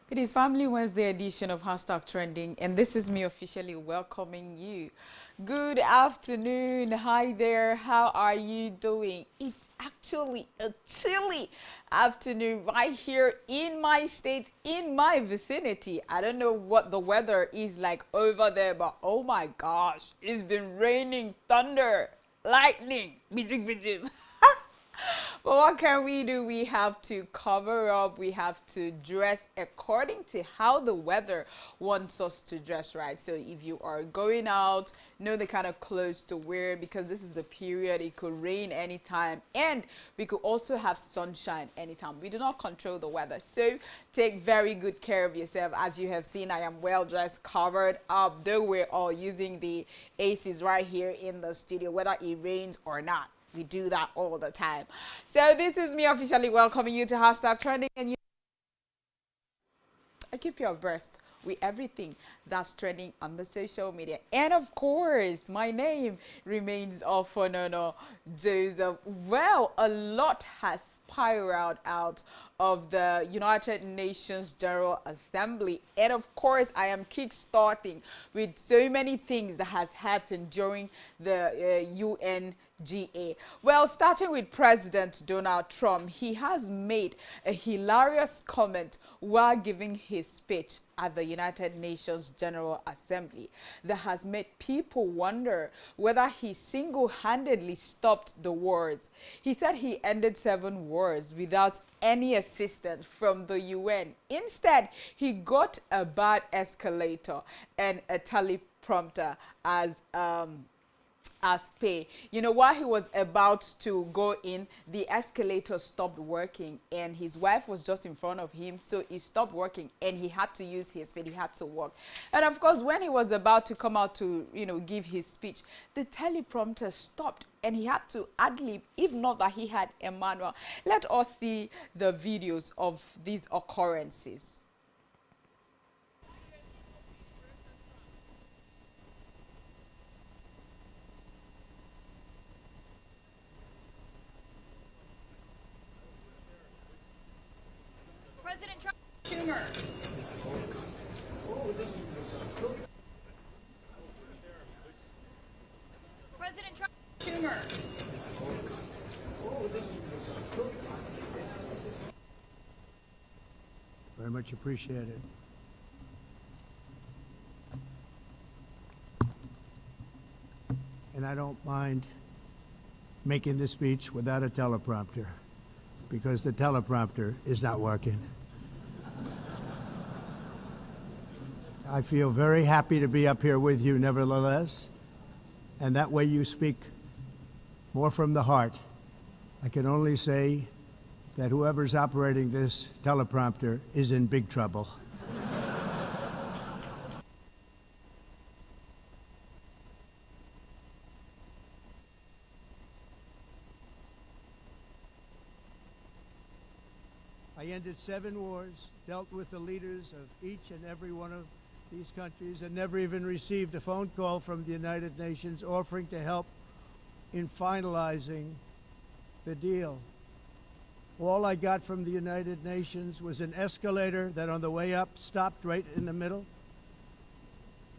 It is Family Wednesday edition of Hashtag Trending, and this is me officially welcoming you. Good afternoon. Hi there. How are you doing? It's actually a chilly afternoon right here in my state, in my vicinity. I don't know what the weather is like over there, but oh my gosh, it's been raining, thunder, lightning, bijig bijig. But what can we do? We have to cover up. We have to dress according to how the weather wants us to dress, right? So if you are going out, know the kind of clothes to wear because this is the period. It could rain anytime, and we could also have sunshine anytime. We do not control the weather. So take very good care of yourself. As you have seen, I am well dressed, covered up, though we're all using the ACs right here in the studio, whether it rains or not. We do that all the time. So this is me officially welcoming you to Hashtag Trending, and I keep you abreast with everything that's trending on the social media. And of course, my name remains Ofonono Joseph. Well, a lot has spiraled out of the United Nations General Assembly. And of course, I am kickstarting with so many things that has happened during the UNGA. Well, starting with President Donald Trump, he has made a hilarious comment while giving his speech at the United Nations General Assembly that has made people wonder whether he single-handedly stopped the wars. He said he ended 7 wars without any assistance from the UN. Instead, he got a bad escalator and a teleprompter as pay. You know, while he was about to go in, the escalator stopped working and his wife was just in front of him, so he stopped working and he had to use his feet. He had to walk. And of course, when he was about to come out to, give his speech, the teleprompter stopped and he had to ad-lib, if not that he had a manual. Let us see the videos of these occurrences. President Trump, Schumer. President Trump, Schumer. Very much appreciated. And I don't mind making this speech without a teleprompter because the teleprompter is not working. I feel very happy to be up here with you nevertheless, and that way you speak more from the heart. I can only say that whoever's operating this teleprompter is in big trouble. I ended 7 wars, dealt with the leaders of each and every one of these countries, and never even received a phone call from the United Nations offering to help in finalizing the deal. All I got from the United Nations was an escalator that on the way up stopped right in the middle.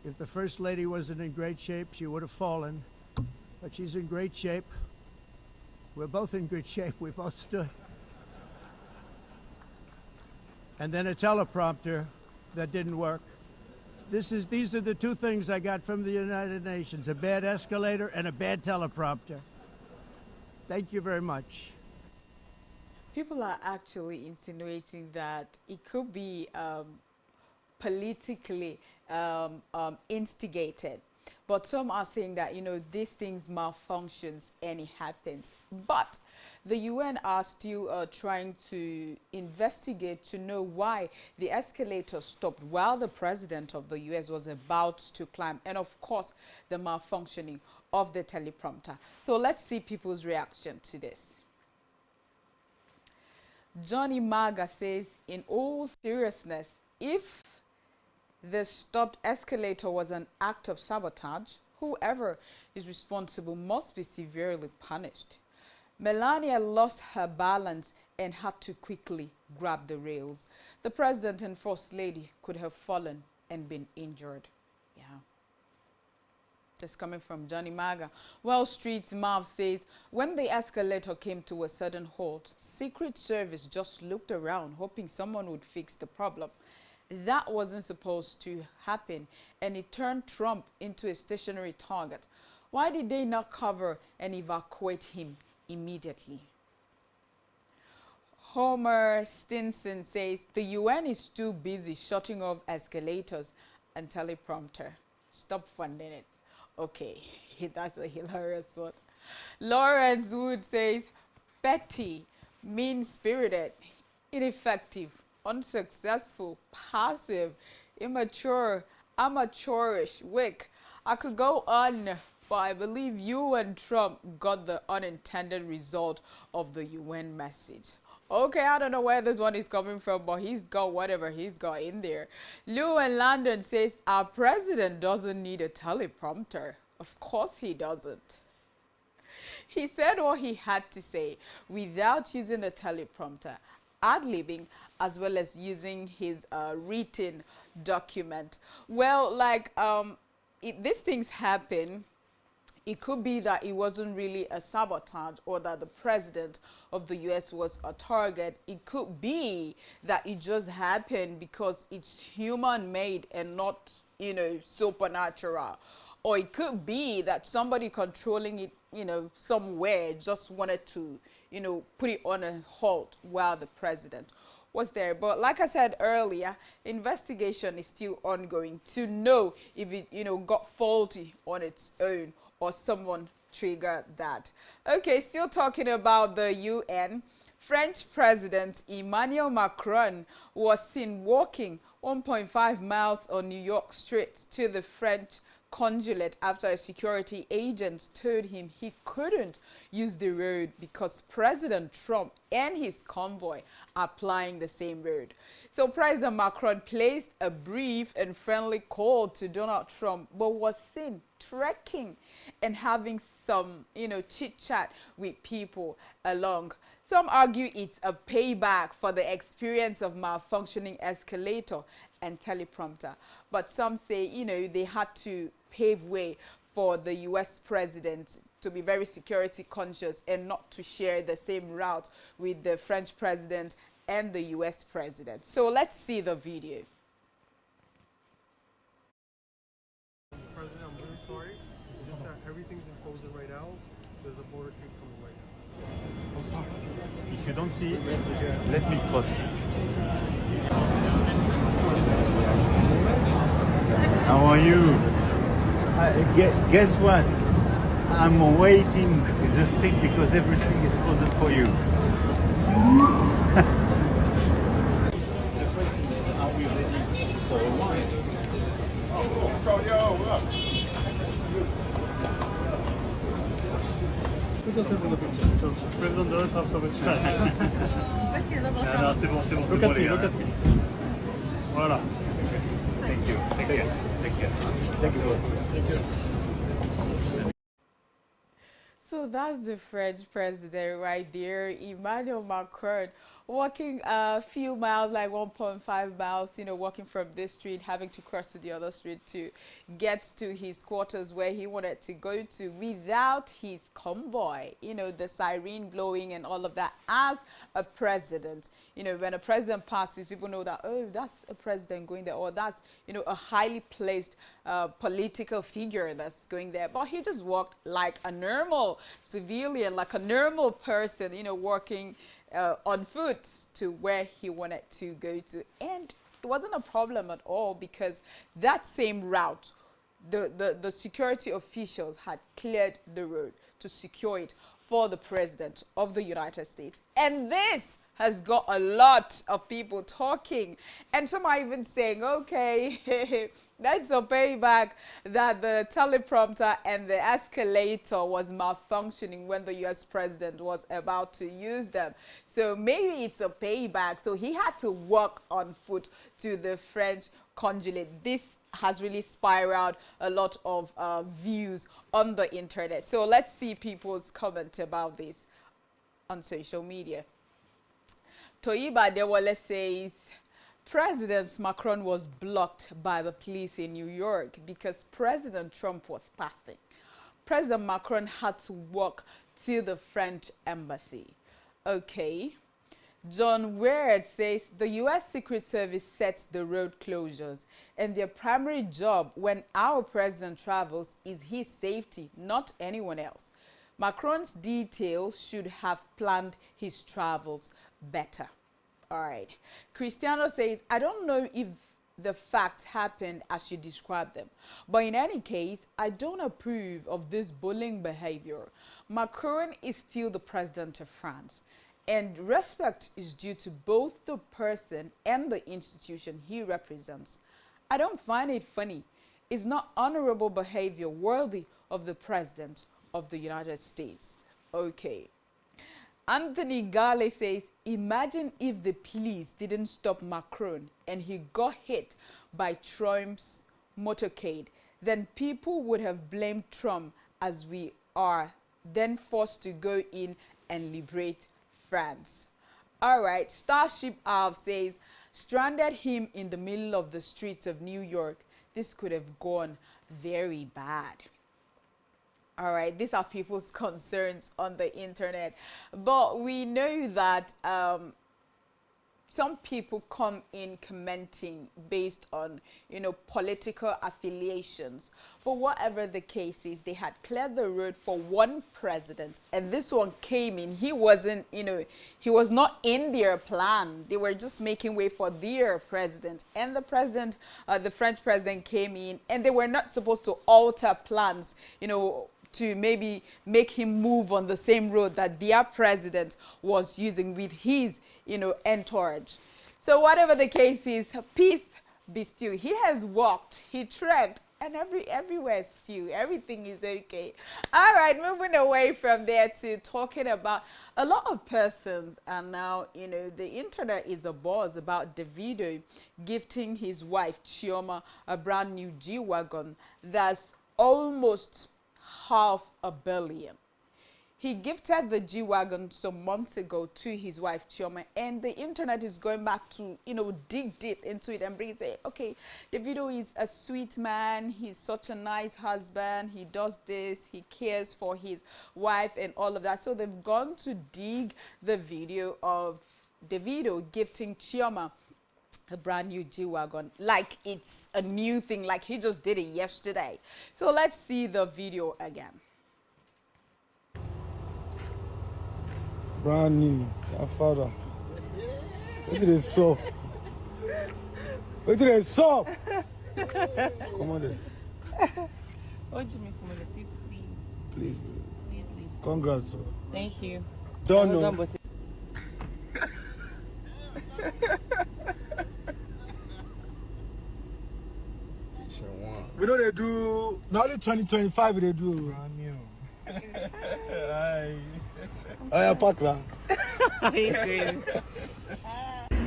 If the First Lady wasn't in great shape, she would have fallen, but she's in great shape. We're both in good shape. We both stood. And then a teleprompter that didn't work. These are the 2 things I got from the United Nations, a bad escalator and a bad teleprompter. Thank you very much. People are actually insinuating that it could be politically instigated. But some are saying that, these things malfunctions and it happens. But the UN are still trying to investigate to know why the escalator stopped while the president of the US was about to climb. And of course, the malfunctioning of the teleprompter. So let's see people's reaction to this. Johnny Maga says, in all seriousness, if the stopped escalator was an act of sabotage, whoever is responsible must be severely punished. Melania lost her balance and had to quickly grab the rails. The president and first lady could have fallen and been injured. Yeah. This coming from Johnny Maga. Wall Street's Marv says, when the escalator came to a sudden halt, Secret Service just looked around hoping someone would fix the problem. That wasn't supposed to happen, and it turned Trump into a stationary target. Why did they not cover and evacuate him immediately? Homer Stinson says, the UN is too busy shutting off escalators and teleprompter. Stop funding it. Okay, that's a hilarious one. Lawrence Wood says, petty, mean-spirited, ineffective, unsuccessful, passive, immature, amateurish, weak. I could go on, but I believe you and Trump got the unintended result of the UN message. Okay, I don't know where this one is coming from, but he's got whatever he's got in there. Lou in London says, our president doesn't need a teleprompter. Of course he doesn't. He said what he had to say without using a teleprompter, ad-libbing, as well as using his written document. Well, like, these things happen. It could be that it wasn't really a sabotage or that the president of the US was a target. It could be that it just happened because it's human-made and not, you know, supernatural. Or it could be that somebody controlling it, you know, somewhere just wanted to, you know, put it on a halt while the president was there. But like I said earlier, investigation is still ongoing to know if it, you know, got faulty on its own or someone triggered that. Okay, still talking about the UN. French President Emmanuel Macron was seen walking 1.5 miles on New York streets to the French consulate after a security agent told him he couldn't use the road because President Trump and his convoy are plying the same road. So President Macron placed a brief and friendly call to Donald Trump, but was seen trekking and having some, you know, chit-chat with people along. Some argue it's a payback for the experience of malfunctioning escalator and teleprompter. But some say, you know, they had to pave way for the US president to be very security conscious and not to share the same route with the French president and the US president. So let's see the video. President, I'm really sorry. It's just that everything's frozen right now. There's a border creep coming right now. I'm sorry. If you don't see it, let me cross. How are you? Guess what? I'm waiting in the street because everything is frozen for you. Are we ready for a wine? Put yourself in the picture. So, President does have so much time. Non, c'est bon, Look at me, look at me. Voilà. Thank you. Take care. Take care. Thank you. Thank you. So that's the French president right there, Emmanuel Macron, walking a few miles, like 1.5 miles, you know, walking from this street, having to cross to the other street to get to his quarters where he wanted to go to without his convoy, you know, the siren blowing and all of that. As a president, you know, when a president passes, people know that, oh, that's a president going there, or that's, you know, a highly placed political figure that's going there. But he just walked like a normal civilian, like a normal person, you know, walking on foot to where he wanted to go to. And it wasn't a problem at all because that same route, the security officials had cleared the road to secure it for the president of the United States. And this has got a lot of people talking. And some are even saying, okay, that's a payback that the teleprompter and the escalator was malfunctioning when the US president was about to use them. So maybe it's a payback. So he had to walk on foot to the French consulate. This has really spiraled a lot of views on the internet. So let's see people's comment about this on social media. Toyiba Dewale says President Macron was blocked by the police in New York because President Trump was passing. President Macron had to walk to the French embassy. Okay. John Weird says the U.S. Secret Service sets the road closures, and their primary job when our president travels is his safety, not anyone else. Macron's details should have planned his travels better. All right. Cristiano says, I don't know if the facts happened as you described them, but in any case, I don't approve of this bullying behavior. Macron is still the president of France, and respect is due to both the person and the institution he represents. I don't find it funny. It's not honorable behavior worthy of the president of the United States. Okay. Anthony Gale says, imagine if the police didn't stop Macron and he got hit by Trump's motorcade. Then people would have blamed Trump, as we are then forced to go in and liberate France. All right. Starship Alf says, stranded him in the middle of the streets of New York. This could have gone very bad. All right, these are people's concerns on the internet. But we know that some people come in commenting based on, political affiliations. But whatever the case is, they had cleared the road for one president. And this one came in. He wasn't, he was not in their plan. They were just making way for their president. And the president, the French president came in, and they were not supposed to alter plans, to maybe make him move on the same road that their president was using with his, entourage. So whatever the case is, peace be still. He has walked, he trekked, and everywhere still. Everything is okay. All right, moving away from there to talking about a lot of persons. And now, the internet is abuzz about Davido gifting his wife, Chioma, a brand new G-Wagon that's almost $500 million. He gifted the G-Wagon some months ago to his wife Chioma, and the internet is going back to dig deep into it and say, okay, Davido is a sweet man, he's such a nice husband, he does this, he cares for his wife and all of that. So they've gone to dig the video of Davido gifting Chioma a brand new G-Wagon, like it's a new thing, like he just did it yesterday. So let's see the video again. Brand new, your father. Look at this soap. Look at this soap. Come on there. What do you mean, come on, please? Please, Please leave. congrats. Sir. Thank you. Don't know. We know they do, not only 2025 they do. Brand new. Oh yeah, pack that.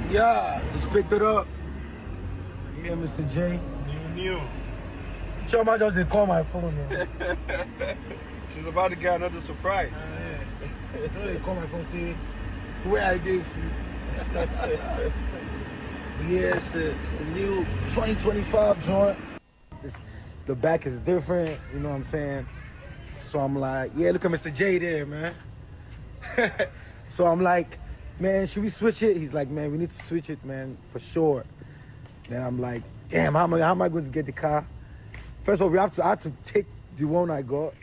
Yeah, just picked it up. Yeah, Mr. J. New. Choma just didn't call my phone, man. She's about to get another surprise. You know they call my phone, say, where I this is. Yeah, it's the new 2025 joint. The back is different, you know what I'm saying? So I'm like, yeah, look at Mr. J there, man. So I'm like, man, should we switch it? He's like, man, we need to switch it, man, for sure. Then I'm like, damn, how am I going to get the car? First of all, I have to take the one I got.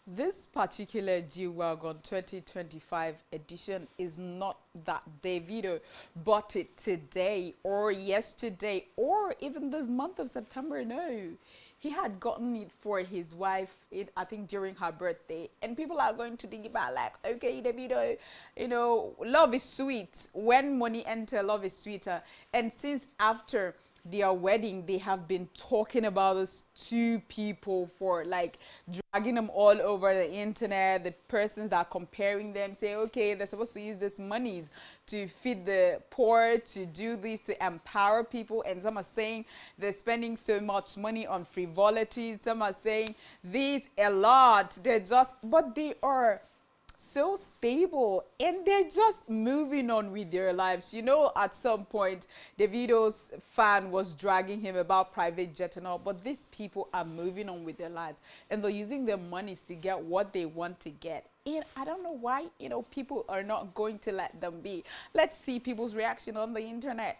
This particular G-Wagon 2025 edition is not that Davido bought it today or yesterday or even this month of September. No, he had gotten it for his wife, I think during her birthday. And people are going to think about like, okay, Davido, love is sweet. When money enters, love is sweeter. And since after their wedding, they have been talking about these two people for like dragging them all over the internet. The persons that are comparing them say, okay, they're supposed to use this money to feed the poor, to do this, to empower people. And some are saying they're spending so much money on frivolities. Some are saying this a lot. But they are so stable, and they're just moving on with their lives. You know, at some point, Davido's fan was dragging him about private jet and all, but these people are moving on with their lives, and they're using their monies to get what they want to get. And I don't know why, you know, people are not going to let them be. Let's see people's reaction on the internet.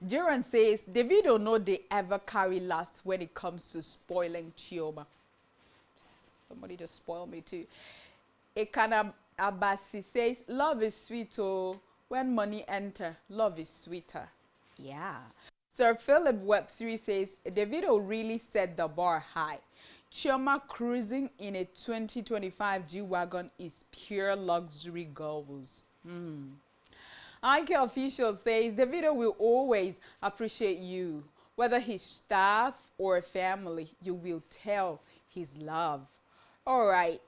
Jiran says, Davido know they ever carry last when it comes to spoiling Chioma. Somebody just spoiled me too. Ekana Abasi says, love is sweet, oh. When money enter, love is sweeter. Yeah. Sir Philip Webb 3 says, Davido really set the bar high. Chioma cruising in a 2025 G-Wagon is pure luxury goals. IK official says, Davido will always appreciate you. Whether his staff or family, you will tell his love. All right.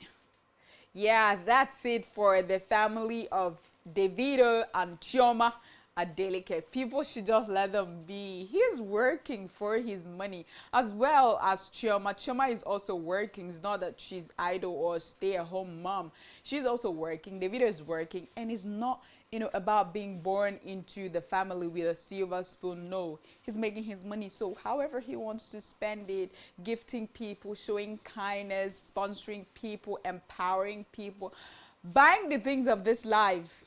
Yeah, that's it for the family of Davido and Chioma Adeleke. People should just let them be. He's working for his money as well as Chioma. Chioma is also working. It's not that she's idle or stay-at-home mom. She's also working. Davido is working, and it's not, you know, about being born into the family with a silver spoon. No, he's making his money. So however he wants to spend it, gifting people, showing kindness, sponsoring people, empowering people, buying the things of this life.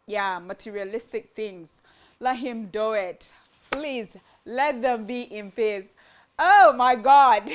Yeah, materialistic things. Let him do it. Please, let them be in peace. Oh my God.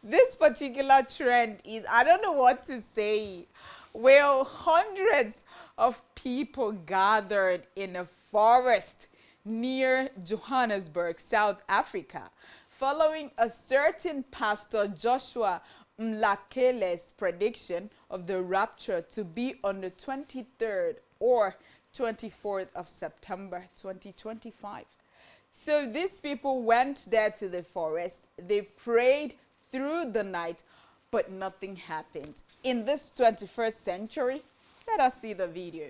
This particular trend is, I don't know what to say. Well, hundreds of people gathered in a forest near Johannesburg, South Africa, following a certain Pastor Joshua Mlakele's prediction of the rapture to be on the 23rd or 24th of September 2025. So these people went there to the forest. They prayed through the night, but nothing happened. In this 21st century, let us see the video.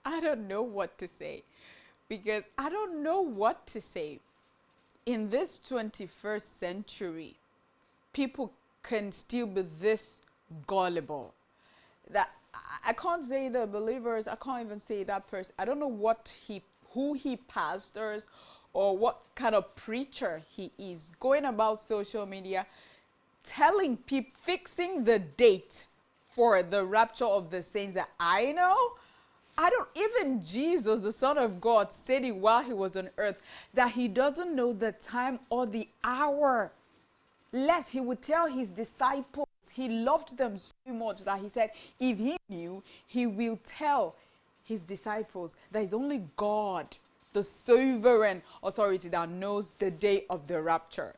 I don't know what to say, because I don't know what to say. In this 21st century, people can still be this gullible that I can't say the believers, I can't even say that person. I don't know who he pastors or what kind of preacher he is, going about social media, telling people, fixing the date for the rapture of the saints that I know. Even Jesus, the Son of God, said it while he was on earth, that he doesn't know the time or the hour, lest he would tell his disciples. He loved them so much that he said, if he knew, he will tell his disciples that it's only God, the sovereign authority, that knows the day of the rapture.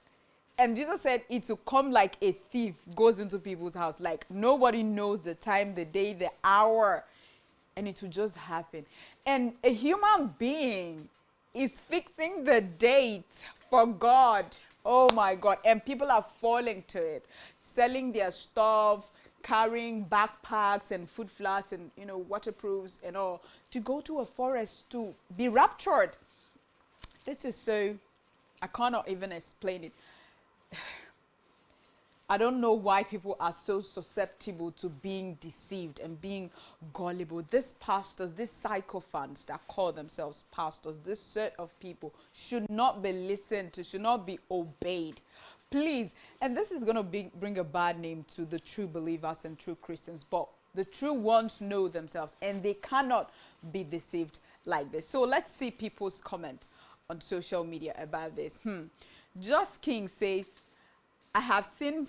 And Jesus said it will come like a thief goes into people's house. Like nobody knows the time, the day, the hour. And it will just happen. And a human being is fixing the date for God. Oh my God. And people are falling to it, selling their stuff, carrying backpacks and food flasks and, you know, waterproofs and all to go to a forest to be raptured. This is so, I cannot even explain it. I don't know why people are so susceptible to being deceived and being gullible. These pastors, these sycophants that call themselves pastors, this set of people should not be listened to, should not be obeyed. Please, and this is going to bring a bad name to the true believers and true Christians, but the true ones know themselves and they cannot be deceived like this. So let's see people's comment on social media about this. Just King says, I have seen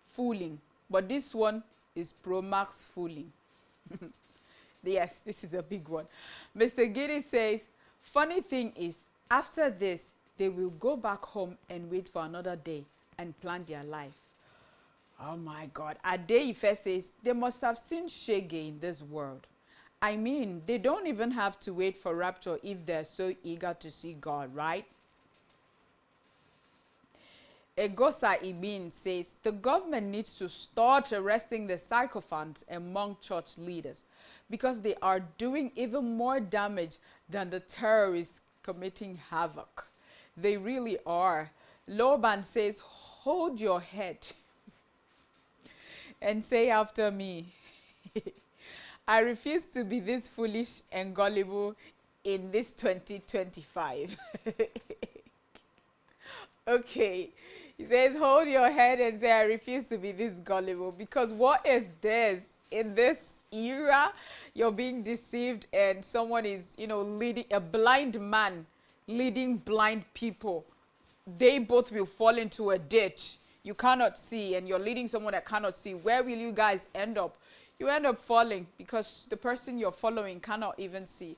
fooling, but this one is Pro Max fooling. Yes, this is a big one. Mr. Giddy says, funny thing is, after this, they will go back home and wait for another day and plan their life. Oh my God. Ade Ife says, they must have seen shege in this world. I mean, they don't even have to wait for rapture if they're so eager to see God, right? Egosa Ibin says, the government needs to start arresting the sycophants among church leaders because they are doing even more damage than the terrorists committing havoc. They really are. Loban says, hold your head and say after me, I refuse to be this foolish and gullible in this 2025. Okay. He says, hold your head and say, I refuse to be this gullible. Because what is this? In this era, you're being deceived and someone is, you know, leading a blind man, leading blind people. They both will fall into a ditch. You cannot see and you're leading someone that cannot see. Where will you guys end up? You end up falling because the person you're following cannot even see.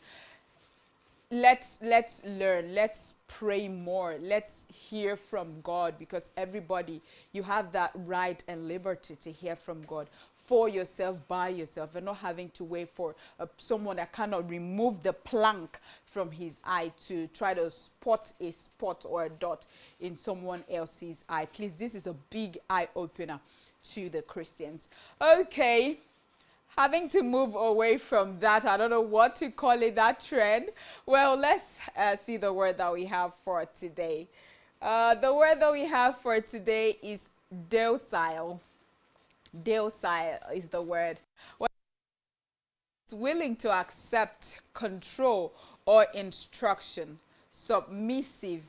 Let's learn, let's pray more, let's hear from God, because everybody, you have that right and liberty to hear from God for yourself, by yourself, and not having to wait for someone that cannot remove the plank from his eye to try to spot a spot or a dot in someone else's eye. Please, this is a big eye opener to the Christians. Okay. Having to move away from that, I don't know what to call it, that trend. Well, let's see the word that we have for today. The word that we have for today is docile. Docile is the word. Well, it's willing to accept control or instruction, submissive,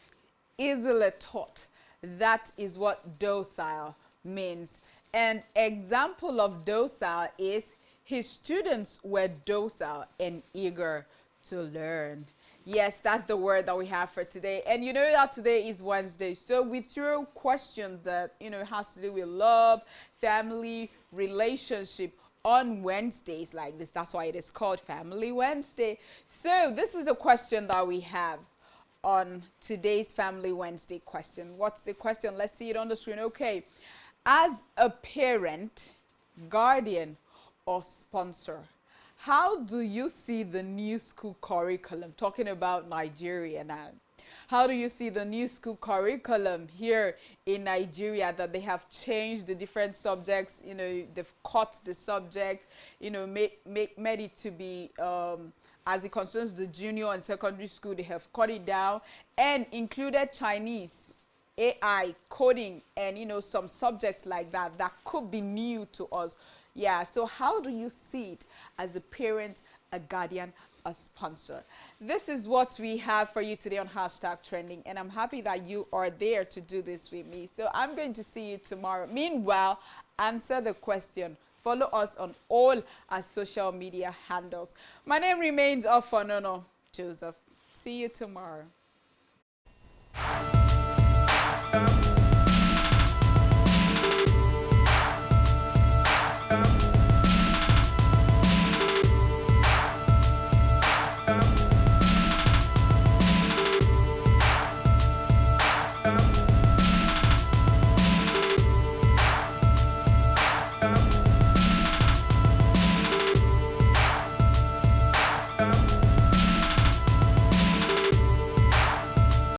easily taught. That is what docile means. An example of docile is his students were docile and eager to learn. Yes, that's the word that we have for today. And you know that today is Wednesday. So we throw questions that, you know, has to do with love, family, relationship on Wednesdays like this. That's why it is called Family Wednesday. So this is the question that we have on today's Family Wednesday question. What's the question? Let's see it on the screen. Okay. As a parent, guardian, or sponsor, how do you see the new school curriculum? Talking about Nigeria now. How do you see the new school curriculum here in Nigeria, that they have changed the different subjects, you know, they've cut the subject, you know, made it to be, as it concerns the junior and secondary school, they have cut it down and included Chinese, AI, coding, and, you know, some subjects like that that could be new to us. Yeah, so how do you see it as a parent, a guardian, a sponsor? This is what we have for you today on Hashtag Trending, and I'm happy that you are there to do this with me. So I'm going to see you tomorrow. Meanwhile, answer the question. Follow us on all our social media handles. My name remains Ofonono Joseph. See you tomorrow.